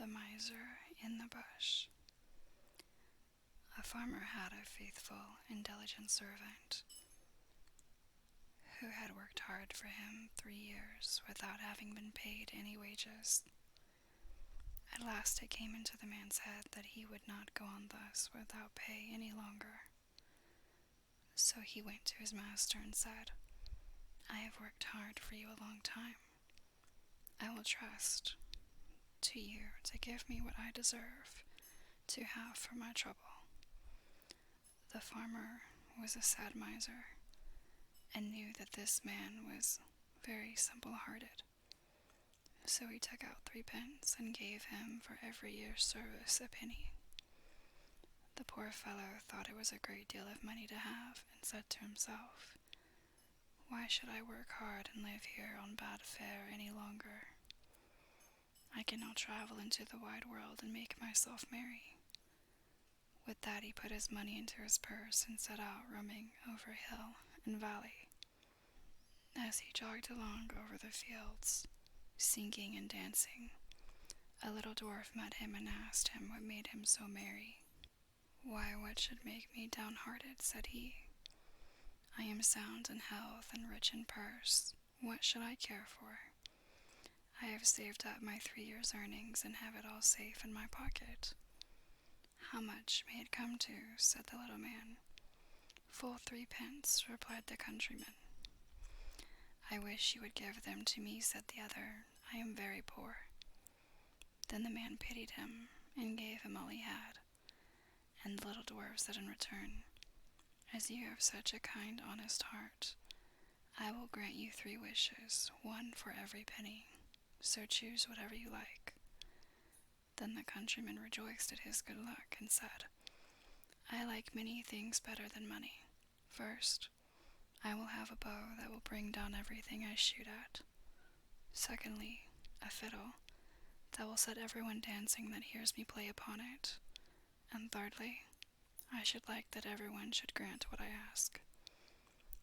The Miser in the Bush. A farmer had a faithful, intelligent servant who had worked hard for him 3 years without having been paid any wages. At last it came into the man's head that he would not go on thus without pay any longer. So he went to his master and said, "I have worked hard for you a long time. I will trust to you to give me what I deserve to have for my trouble." The farmer was a sad miser, and knew that this man was very simple-hearted. So he took out 3 pence and gave him for every year's service a penny. The poor fellow thought it was a great deal of money to have, and said to himself, "Why should I work hard and live here on bad fare any longer? I can now travel into the wide world and make myself merry." With that he put his money into his purse and set out roaming over hill and valley. As he jogged along over the fields, singing and dancing, a little dwarf met him and asked him what made him so merry. "Why, what should make me downhearted?" said he. "I am sound in health and rich in purse. What should I care for? I have saved up my 3 years' earnings and have it all safe in my pocket." "How much may it come to?" said the little man. "Full 3 pence," replied the countryman. "I wish you would give them to me," said the other. "I am very poor." Then the man pitied him and gave him all he had. And the little dwarf said in return, "As you have such a kind, honest heart, I will grant you 3 wishes, 1 for every penny. So choose whatever you like." Then the countryman rejoiced at his good luck and said, "I like many things better than money. First, I will have a bow that will bring down everything I shoot at. Secondly, a fiddle that will set everyone dancing that hears me play upon it. And thirdly, I should like that everyone should grant what I ask."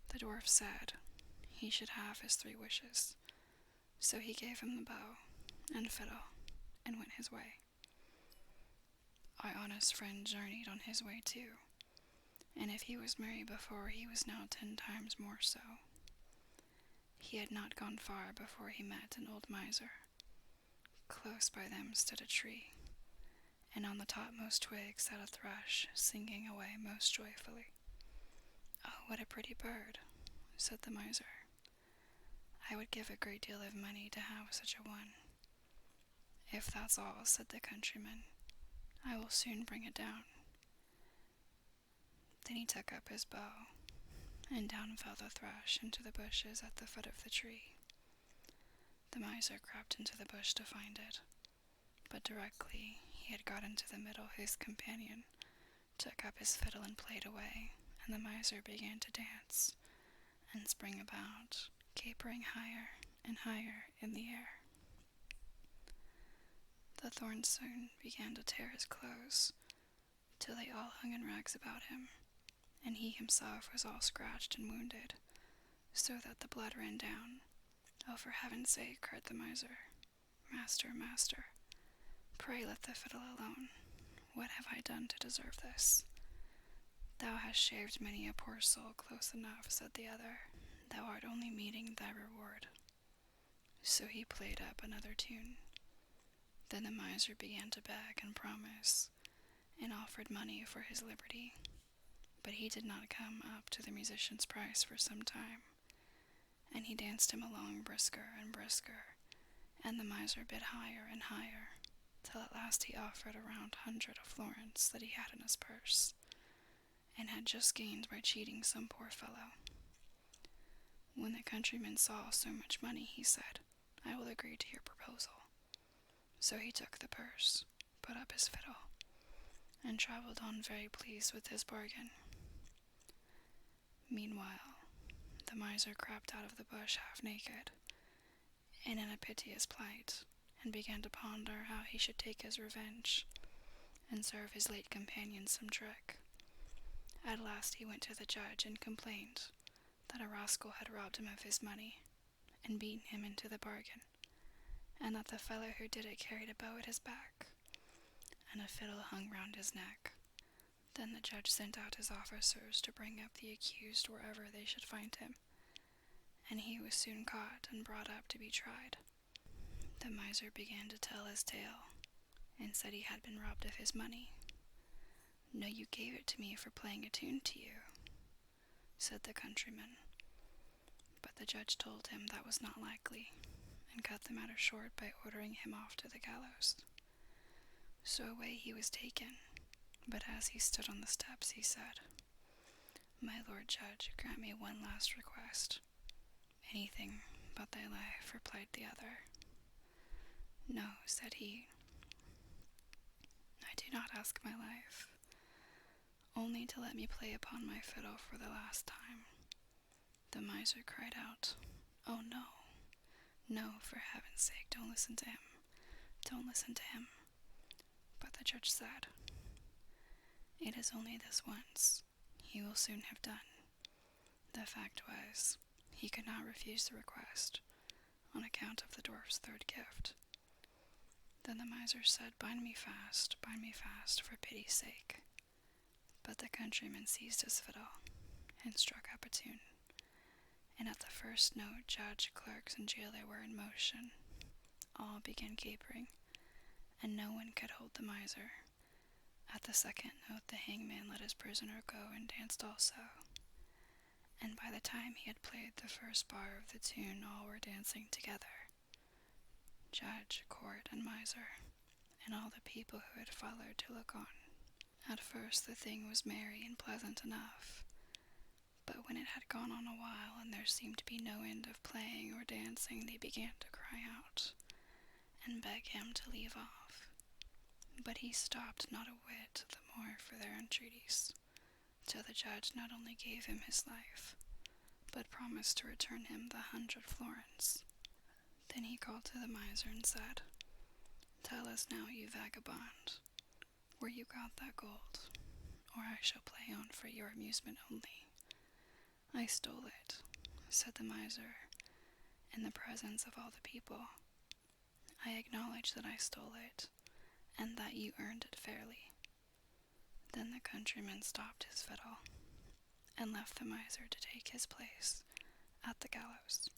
The dwarf said he should have his 3 wishes, so he gave him the bow and fiddle and went his way. Our honest friend journeyed on his way too, and if he was merry before, he was now 10 times more so. He had not gone far before he met an old miser. Close by them stood a tree, and on the topmost twig sat a thrush, singing away most joyfully. "Oh, what a pretty bird," said the miser. "I would give a great deal of money to have such a one." "If that's all," said the countryman, "I will soon bring it down." Then he took up his bow, and down fell the thrush into the bushes at the foot of the tree. The miser crept into the bush to find it, but directly he had got into the middle, his companion took up his fiddle and played away, and the miser began to dance and spring about, capering higher and higher in the air. The thorns soon began to tear his clothes, till they all hung in rags about him, and he himself was all scratched and wounded, so that the blood ran down. "Oh, for heaven's sake," cried the miser, "Master, master, pray let the fiddle alone. What have I done to deserve this?" "Thou hast shaved many a poor soul close enough," said the other. "Thou art only meeting thy reward." So he played up another tune. Then the miser began to beg and promise, and offered money for his liberty. But he did not come up to the musician's price for some time, and he danced him along brisker and brisker, and the miser bid higher and higher, till at last he offered a round 100 of florins that he had in his purse, and had just gained by cheating some poor fellow. When the countryman saw so much money, he said, "I will agree to your proposal." So he took the purse, put up his fiddle, and traveled on very pleased with his bargain. Meanwhile, the miser crept out of the bush half naked, and in a piteous plight, and began to ponder how he should take his revenge, and serve his late companion some trick. At last he went to the judge and complained that a rascal had robbed him of his money, and beaten him into the bargain, and that the fellow who did it carried a bow at his back. and a fiddle hung round his neck. Then the judge sent out his officers to bring up the accused wherever they should find him, and he was soon caught and brought up to be tried. The miser began to tell his tale, and said he had been robbed of his money. "No, you gave it to me for playing a tune to you," said the countryman. But the judge told him that was not likely, and cut the matter short by ordering him off to the gallows. So away he was taken, but as he stood on the steps he said, "My lord judge, grant me one last request." "Anything but thy life," replied the other. "No," said he, "I do not ask my life, only to let me play upon my fiddle for the last time." The miser cried out, "Oh no, no, for heaven's sake, don't listen to him, don't listen to him." But the judge said, "It is only this once, he will soon have done." The fact was, he could not refuse the request, on account of the dwarf's third gift. Then the miser said, bind me fast, for pity's sake." But the countryman seized his fiddle, and struck up a tune, and at the first note judge, clerks, and jailer were in motion. All began capering, and no one could hold the miser. At the second note the hangman let his prisoner go and danced also, and by the time he had played the first bar of the tune all were dancing together, judge, court, and miser, and all the people who had followed to look on. At first the thing was merry and pleasant enough, but when it had gone on a while and there seemed to be no end of playing or dancing, they began to cry out and beg him to leave off. But he stopped not a whit the more for their entreaties, till the judge not only gave him his life, but promised to return him the 100 florins. Then he called to the miser and said, "Tell us now, you vagabond, where you got that gold, or I shall play on for your amusement only." "I stole it," said the miser, in the presence of all the people. "I acknowledge that I stole it, and that you earned it fairly." Then the countryman stopped his fiddle, and left the miser to take his place at the gallows.